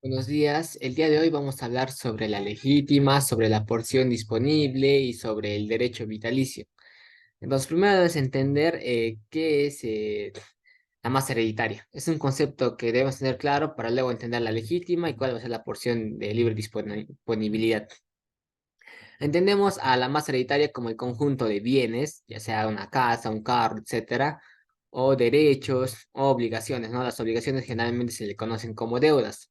Buenos días. El día de hoy vamos a hablar sobre la legítima, sobre la porción disponible y sobre el derecho vitalicio. Entonces, primero debes entender qué es la masa hereditaria. Es un concepto que debemos tener claro para luego entender la legítima y cuál va a ser la porción de libre disponibilidad. Entendemos a la masa hereditaria como el conjunto de bienes, ya sea una casa, un carro, etcétera, o derechos o obligaciones, ¿no? Las obligaciones generalmente se le conocen como deudas.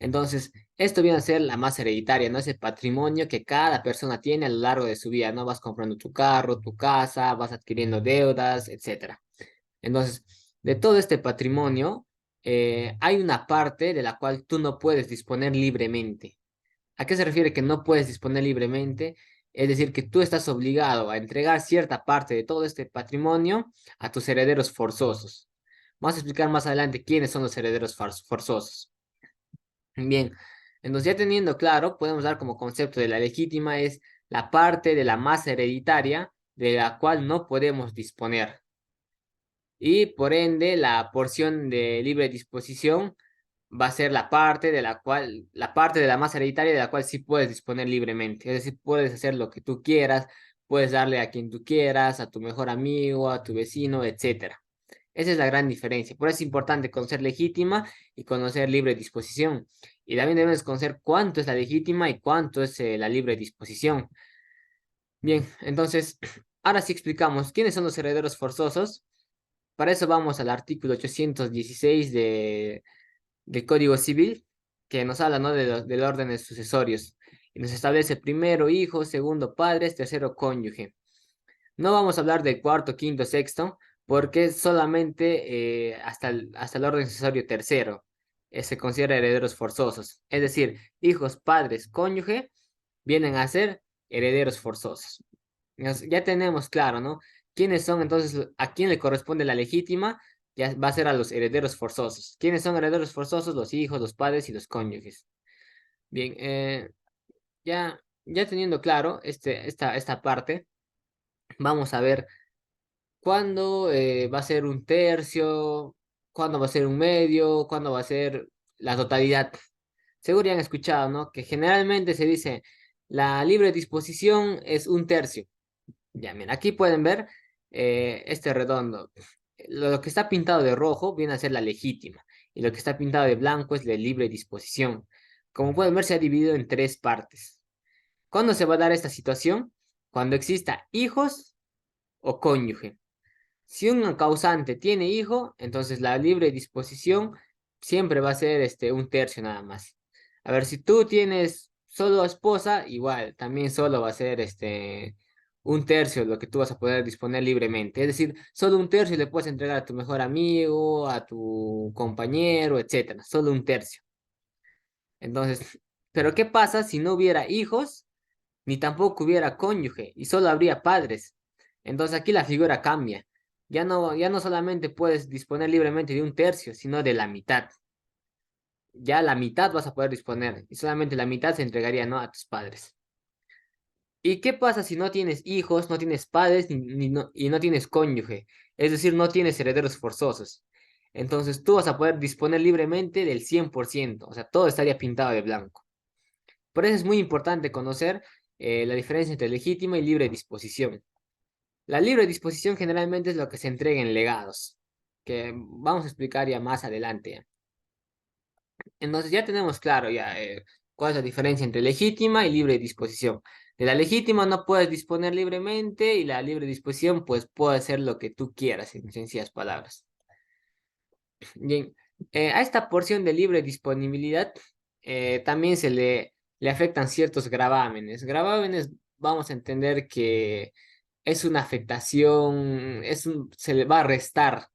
Entonces, esto viene a ser la masa hereditaria, ¿no? Es el patrimonio que cada persona tiene a lo largo de su vida, ¿no? Vas comprando tu carro, tu casa, vas adquiriendo deudas, etcétera. Entonces, de todo este patrimonio, hay una parte de la cual tú no puedes disponer libremente. ¿A qué se refiere que no puedes disponer libremente? Es decir, que tú estás obligado a entregar cierta parte de todo este patrimonio a tus herederos forzosos. Vamos a explicar más adelante quiénes son los herederos forzosos. Bien, entonces ya teniendo claro, podemos dar como concepto de la legítima es la parte de la masa hereditaria de la cual no podemos disponer. Y por ende, la porción de libre disposición va a ser la parte de la masa hereditaria de la cual sí puedes disponer libremente. Es decir, puedes hacer lo que tú quieras, puedes darle a quien tú quieras, a tu mejor amigo, a tu vecino, etcétera. Esa es la gran diferencia. Por eso es importante conocer legítima y conocer libre disposición. Y también debes conocer cuánto es la legítima y cuánto es la libre disposición. Bien, entonces, ahora sí explicamos quiénes son los herederos forzosos. Para eso vamos al artículo 816 del Código Civil, que nos habla, ¿no? Del orden de sucesorios. Y nos establece primero hijo, segundo padres, tercero cónyuge. No vamos a hablar del cuarto, quinto, sexto, porque solamente hasta el orden sucesorio tercero se considera herederos forzosos. Es decir, hijos, padres, cónyuge vienen a ser herederos forzosos. Ya tenemos claro, ¿no? ¿Quiénes son entonces, a quién le corresponde la legítima? Ya va a ser a los herederos forzosos. ¿Quiénes son herederos forzosos? Los hijos, los padres y los cónyuges. Bien, ya teniendo claro esta parte, vamos a ver cuándo va a ser un tercio, cuándo va a ser un medio, cuándo va a ser la totalidad. Seguro ya han escuchado, ¿no? Que generalmente se dice la libre disposición es un tercio. Ya, mira, aquí pueden ver este redondo. Lo que está pintado de rojo viene a ser la legítima y lo que está pintado de blanco es la libre disposición. Como pueden ver, se ha dividido en tres partes. ¿Cuándo se va a dar esta situación? Cuando exista hijos o cónyuge. Si un causante tiene hijo, entonces la libre disposición siempre va a ser un tercio nada más. A ver, si tú tienes solo esposa, igual, también solo va a ser un tercio lo que tú vas a poder disponer libremente. Es decir, solo un tercio le puedes entregar a tu mejor amigo, a tu compañero, etcétera. Solo un tercio. Entonces, pero ¿qué pasa si no hubiera hijos, ni tampoco hubiera cónyuge, y solo habría padres? Entonces aquí la figura cambia. Ya no solamente puedes disponer libremente de un tercio, sino de la mitad. Ya la mitad vas a poder disponer, y solamente la mitad se entregaría, ¿no? A tus padres. ¿Y qué pasa si no tienes hijos, no tienes padres y no tienes cónyuge? Es decir, no tienes herederos forzosos. Entonces tú vas a poder disponer libremente del 100%, o sea, todo estaría pintado de blanco. Por eso es muy importante conocer la diferencia entre legítima y libre disposición. La libre disposición generalmente es lo que se entrega en legados, que vamos a explicar ya más adelante. Entonces ya tenemos claro ya cuál es la diferencia entre legítima y libre disposición. De la legítima no puedes disponer libremente y la libre disposición pues puede hacer lo que tú quieras, en sencillas palabras. Bien, a esta porción de libre disponibilidad también le afectan ciertos gravámenes. Gravámenes vamos a entender que es una afectación, se le va a restar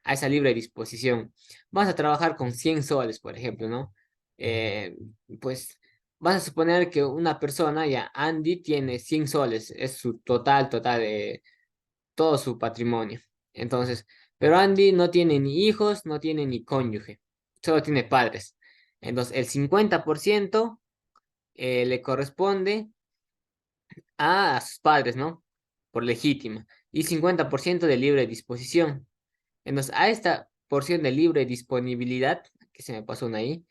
a esa libre disposición. Vas a trabajar con 100 soles, por ejemplo, ¿no? Eh, pues vas a suponer que una persona, ya Andy, tiene 100 soles, es su total de todo su patrimonio. Entonces, pero Andy no tiene ni hijos, no tiene ni cónyuge, solo tiene padres. Entonces, el 50% le corresponde a sus padres, ¿no? Por legítima. Y 50% de libre disposición. Entonces, a esta porción de libre disponibilidad, que se me pasó una ahí,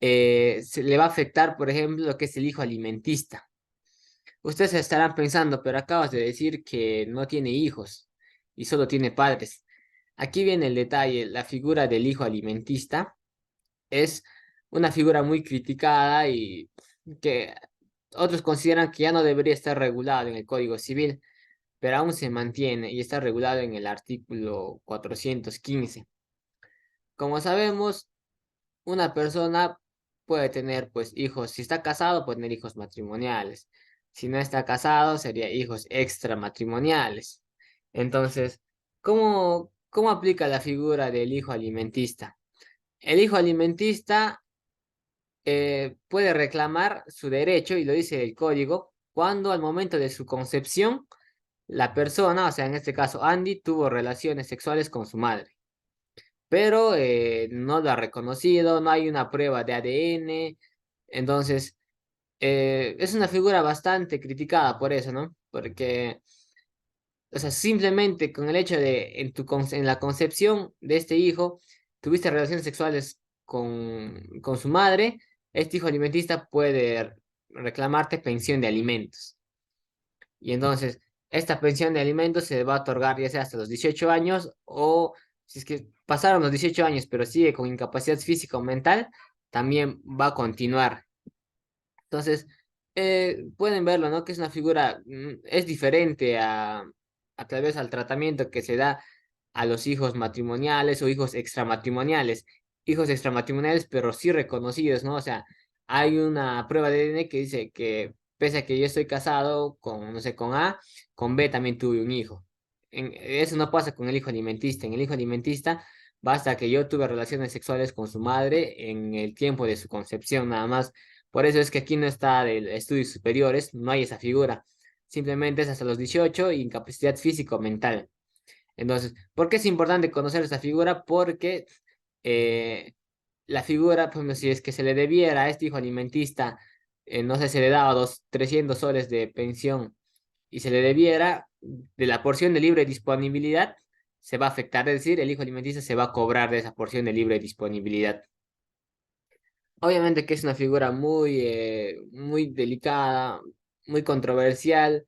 se le va a afectar, por ejemplo, lo que es el hijo alimentista. Ustedes estarán pensando, pero acabas de decir que no tiene hijos y solo tiene padres. Aquí viene el detalle, la figura del hijo alimentista es una figura muy criticada y que otros consideran que ya no debería estar regulado en el Código Civil, pero aún se mantiene y está regulado en el artículo 415. Como sabemos, una persona puede tener pues hijos, si está casado puede tener hijos matrimoniales, si no está casado sería hijos extramatrimoniales. Entonces, ¿cómo aplica la figura del hijo alimentista? El hijo alimentista puede reclamar su derecho, y lo dice el código, cuando al momento de su concepción la persona, o sea, en este caso Andy, tuvo relaciones sexuales con su madre, pero no lo ha reconocido, no hay una prueba de ADN. Entonces es una figura bastante criticada por eso, ¿no? Porque, o sea, simplemente con el hecho de en la concepción de este hijo, tuviste relaciones sexuales con su madre, este hijo alimentista puede reclamarte pensión de alimentos. Y entonces, esta pensión de alimentos se va a otorgar ya sea hasta los 18 años o si es que pasaron los 18 años pero sigue con incapacidad física o mental, también va a continuar. Entonces, pueden verlo, ¿no? Que es una figura, es diferente a través al tratamiento que se da a los hijos matrimoniales o hijos extramatrimoniales. Hijos extramatrimoniales, pero sí reconocidos, ¿no? O sea, hay una prueba de ADN que dice que pese a que yo estoy casado con, no sé, con A, con B también tuve un hijo. Eso no pasa con el hijo alimentista. En el hijo alimentista basta que yo tuve relaciones sexuales con su madre en el tiempo de su concepción, nada más. Por eso es que aquí no está de estudios superiores, no hay esa figura. Simplemente es hasta los 18, incapacidad físico mental. Entonces, ¿por qué es importante conocer esta figura? Porque eh, la figura, por ejemplo, si es que se le debiera a este hijo alimentista, no sé, se le daba 300 soles de pensión y se le debiera de la porción de libre disponibilidad, se va a afectar, es decir, el hijo alimentista se va a cobrar de esa porción de libre disponibilidad. Obviamente que es una figura muy delicada, muy controversial.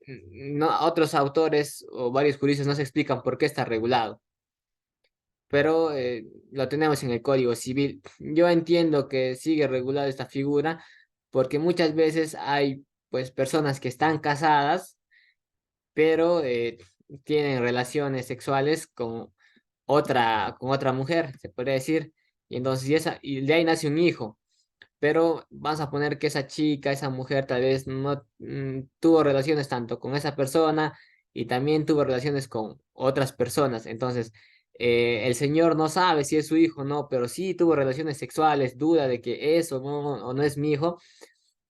No, otros autores o varios juristas no se explican por qué está regulado, pero lo tenemos en el Código Civil. Yo entiendo que sigue regulada esta figura porque muchas veces hay pues personas que están casadas, pero tienen relaciones sexuales con otra mujer, se podría decir, y entonces y de ahí nace un hijo, pero vas a poner que esa chica, esa mujer tal vez no tuvo relaciones tanto con esa persona y también tuvo relaciones con otras personas. Entonces, el señor no sabe si es su hijo o no, pero sí tuvo relaciones sexuales, duda de que eso no, o no es mi hijo,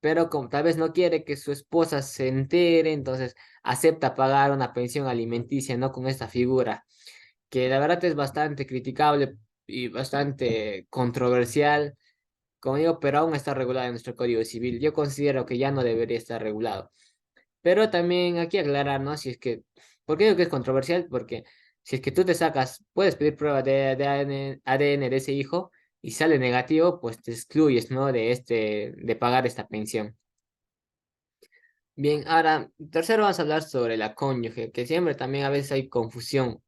pero como tal vez no quiere que su esposa se entere, entonces acepta pagar una pensión alimenticia, ¿no? Con esta figura, que la verdad es bastante criticable y bastante controversial, como digo, pero aún está regulado en nuestro Código Civil. Yo considero que ya no debería estar regulado. Pero también aquí aclarar, ¿no? Si es que, ¿por qué digo que es controversial? Porque si es que tú te sacas, puedes pedir prueba de ADN de ese hijo y sale negativo, pues te excluyes, ¿no? De pagar esta pensión. Bien, ahora, tercero vamos a hablar sobre la cónyuge, que siempre también a veces hay confusión,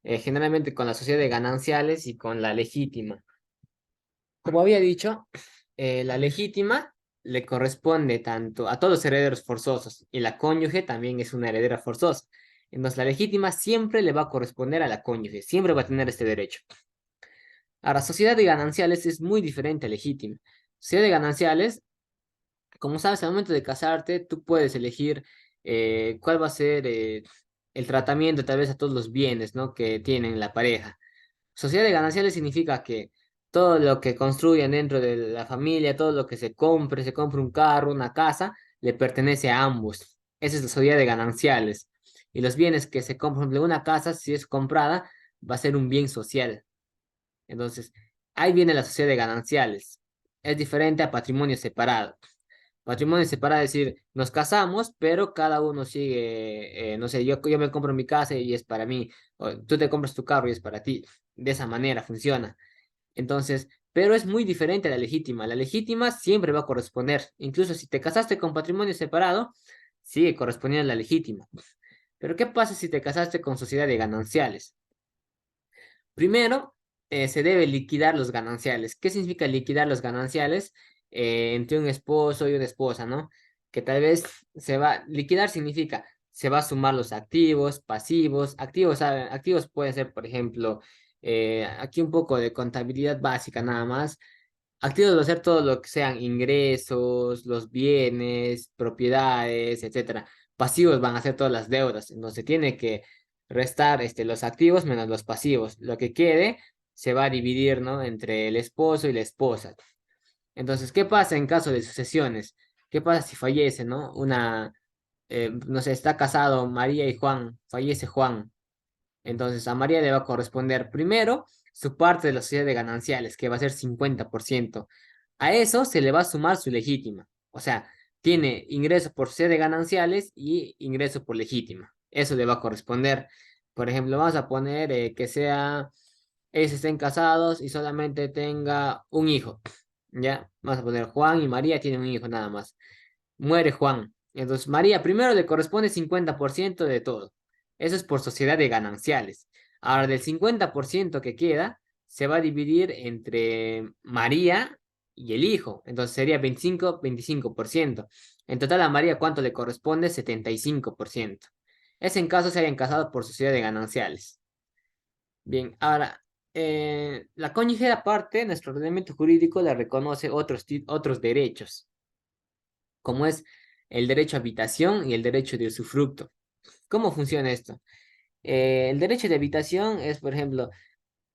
generalmente con la sociedad de gananciales y con la legítima. Como había dicho, la legítima le corresponde tanto a todos los herederos forzosos y la cónyuge también es una heredera forzosa. Entonces, la legítima siempre le va a corresponder a la cónyuge, siempre va a tener este derecho. Ahora, sociedad de gananciales es muy diferente a legítima. Sociedad de gananciales, como sabes, al momento de casarte, tú puedes elegir cuál va a ser el tratamiento tal vez a todos los bienes, ¿no? Que tienen la pareja. Sociedad de gananciales significa que todo lo que construyan dentro de la familia, todo lo que se compre un carro, una casa, le pertenece a ambos. Esa es la sociedad de gananciales. Y los bienes que se compran, por ejemplo, una casa, si es comprada, va a ser un bien social. Entonces, ahí viene la sociedad de gananciales. Es diferente a patrimonio separado. Patrimonio separado es decir, nos casamos, pero cada uno sigue, no sé, yo me compro mi casa y es para mí, o tú te compras tu carro y es para ti. De esa manera funciona. Entonces, pero es muy diferente a la legítima. La legítima siempre va a corresponder, incluso si te casaste con patrimonio separado, sigue correspondiendo a la legítima. Pero ¿qué pasa si te casaste con sociedad de gananciales? Primero, se debe liquidar los gananciales. ¿Qué significa liquidar los gananciales? Entre un esposo y una esposa, ¿no? Que tal vez liquidar significa, se va a sumar los activos, pasivos, activos, activos pueden ser, por ejemplo, aquí un poco de contabilidad básica nada más. Activos va a ser todo lo que sean ingresos, los bienes, propiedades, etcétera. Pasivos van a ser todas las deudas. Entonces tiene que restar los activos menos los pasivos. Lo que quede se va a dividir, ¿no? Entre el esposo y la esposa. Entonces, ¿qué pasa en caso de sucesiones? ¿Qué pasa si fallece, ¿no? No sé, está casado María y Juan, fallece Juan. Entonces, a María le va a corresponder primero su parte de la sociedad de gananciales, que va a ser 50%. A eso se le va a sumar su legítima. O sea, tiene ingreso por sociedad de gananciales y ingreso por legítima. Eso le va a corresponder. Por ejemplo, vamos a poner que ellos estén casados y solamente tenga un hijo. ¿Ya? Vamos a poner Juan y María tienen un hijo nada más. Muere Juan. Entonces, María primero le corresponde 50% de todo. Eso es por sociedad de gananciales. Ahora, del 50% que queda, se va a dividir entre María y el hijo. Entonces sería 25-25%. En total, a María, ¿cuánto le corresponde? 75%. Es en caso se hayan casado por sociedad de gananciales. Bien, ahora, la cónyuge aparte, nuestro ordenamiento jurídico le reconoce otros derechos, como es el derecho a habitación y el derecho de usufructo. ¿Cómo funciona esto? El derecho de habitación es, por ejemplo,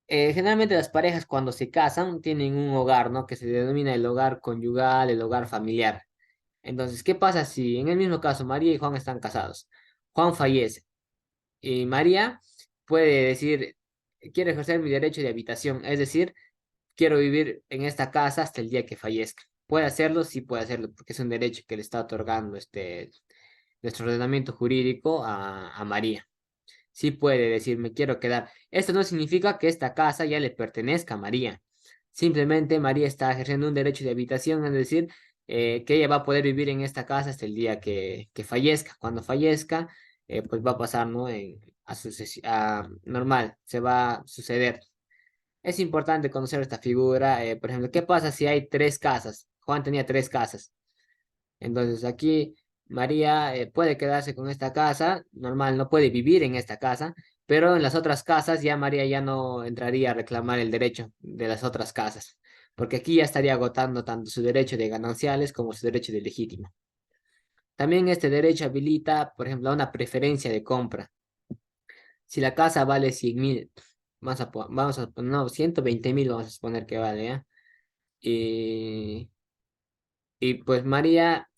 generalmente las parejas cuando se casan tienen un hogar, ¿no? Que se denomina el hogar conyugal, el hogar familiar. Entonces, ¿qué pasa si en el mismo caso María y Juan están casados? Juan fallece y María puede decir, quiero ejercer mi derecho de habitación, es decir, quiero vivir en esta casa hasta el día que fallezca. ¿Puede hacerlo? Sí puede hacerlo, porque es un derecho que le está otorgando nuestro ordenamiento jurídico a María. Sí puede decir, me quiero quedar. Esto no significa que esta casa ya le pertenezca a María. Simplemente María está ejerciendo un derecho de habitación, es decir, que ella va a poder vivir en esta casa hasta el día que fallezca. Cuando fallezca, pues va a pasar, ¿no? Normal, se va a suceder. Es importante conocer esta figura. Por ejemplo, ¿qué pasa si hay tres casas? Juan tenía tres casas. Entonces aquí María puede quedarse con esta casa, normal, no puede vivir en esta casa, pero en las otras casas ya María ya no entraría a reclamar el derecho de las otras casas, porque aquí ya estaría agotando tanto su derecho de gananciales como su derecho de legítimo. También este derecho habilita, por ejemplo, a una preferencia de compra. Si la casa vale 100.000, no, 120.000 vamos a suponer que vale, ¿ya? Y Y pues María,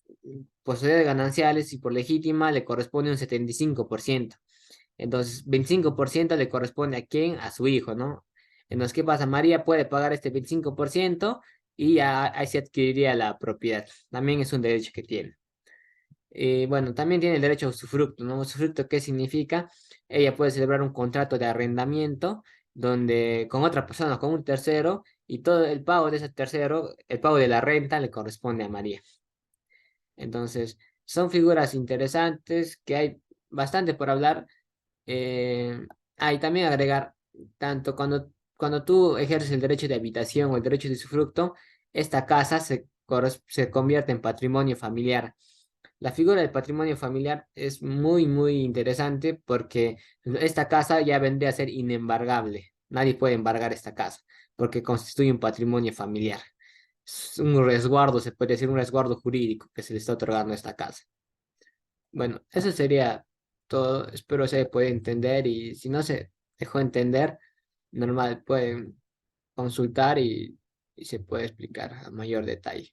posee de gananciales y por legítima le corresponde un 75%. Entonces, 25% le corresponde a quién? A su hijo, ¿no? Entonces, ¿qué pasa? María puede pagar este 25% y ya ahí se adquiriría la propiedad. También es un derecho que tiene. Y bueno, también tiene el derecho a usufructo, ¿no? Usufructo, ¿qué significa? Ella puede celebrar un contrato de arrendamiento donde con otra persona, con un tercero, y todo el pago de ese tercero, el pago de la renta le corresponde a María. Entonces, son figuras interesantes que hay bastante por hablar. Y también agregar, tanto cuando tú ejerces el derecho de habitación o el derecho de usufructo, esta casa se convierte en patrimonio familiar. La figura del patrimonio familiar es muy, muy interesante porque esta casa ya vendría a ser inembargable. Nadie puede embargar esta casa porque constituye un patrimonio familiar. Es un resguardo, se puede decir un resguardo jurídico que se le está otorgando a esta casa. Bueno, eso sería todo. Espero se pueda entender y si no se dejó entender, normal, pueden consultar y se puede explicar a mayor detalle.